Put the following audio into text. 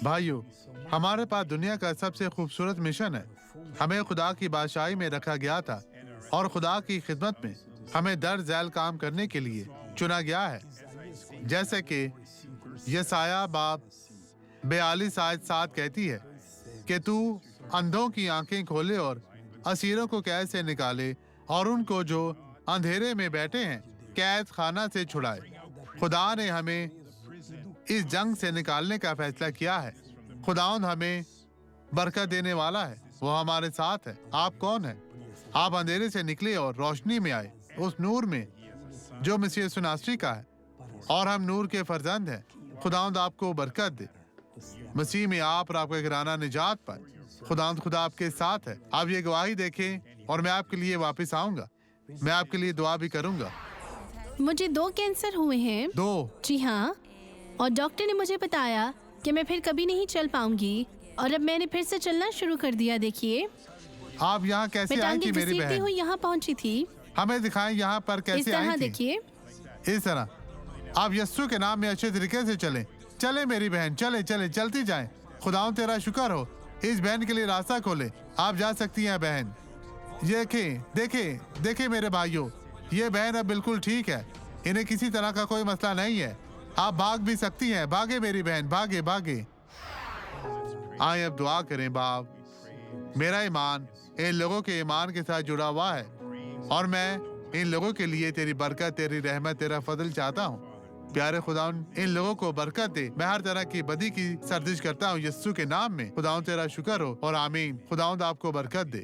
भाइयों, हमारे पास दुनिया का सबसे खूबसूरत मिशन है। हमें खुदा की बादशाही में रखा गया था और खुदा की खिदमत में हमें दर झैल काम करने के लिए चुना गया है। जैसे कि यसाया बाब 42 आयत 7 कहती है कि तू अंधों की आंखें खोले और असीरों को कैद से निकाले और उनको जो अंधेरे में बैठे हैं कैद खाना से छुड़ाए। खुदा ने हमें इस जंग से निकालने का फैसला किया है। खुदावंद हमें बरकत देने वाला है, वो हमारे साथ है। आप कौन हैं? आप अंधेरे से निकले और रोशनी में आए, उस नूर में जो मसीह यीशु नासरी का है, और हम नूर के फर्जंद हैं। खुदावंद आपको बरकत दे। मसीह में आप और आपका घराना निजात पाए। खुदावंद खुदा आपके साथ है। आप ये गवाही देखें और मैं आपके लिए वापस आऊंगा। मैं आपके लिए दुआ भी करूंगा। मुझे 2 कैंसर हुए हैं। 2? जी हाँ, और डॉक्टर ने मुझे बताया कि मैं फिर कभी नहीं चल पाऊंगी, और अब मैंने फिर से चलना शुरू कर दिया। देखिए, आप यहाँ कैसे मैं आई टांगे थी मेरी घसीटती बहन? हुई यहाँ पहुंची थी। हमें दिखाएं यहाँ पर इस कैसे तरह आई थी। देखिए। इस तरह आप यस्सु के नाम में अच्छे तरीके से चलें। चले मेरी बहन, चले चले चलती जाएं। खुदाओं तेरा शुक्र हो, इस बहन के लिए रास्ता खोले। आप जा सकती हैं बहन। ये देखें देखें मेरे भाइयों, ये बहन अब बिल्कुल ठीक है। इन्हें किसी तरह का कोई मसला नहीं है। आप भाग भी सकती हैं। भागे मेरी बहन, भागे भागे। आए अब दुआ करें। बाप, मेरा ईमान इन लोगों के ईमान के साथ जुड़ा हुआ है और मैं इन लोगों के लिए तेरी बरकत, तेरी रहमत, तेरा फजल चाहता हूँ। प्यारे खुदावन, इन लोगों को बरकत दे। मैं हर तरह की बदी की सर्जिश करता हूँ यस्सु के नाम में। खुदावन तेरा शुक्र हो और आमीन। खुदावन आपको बरकत दे।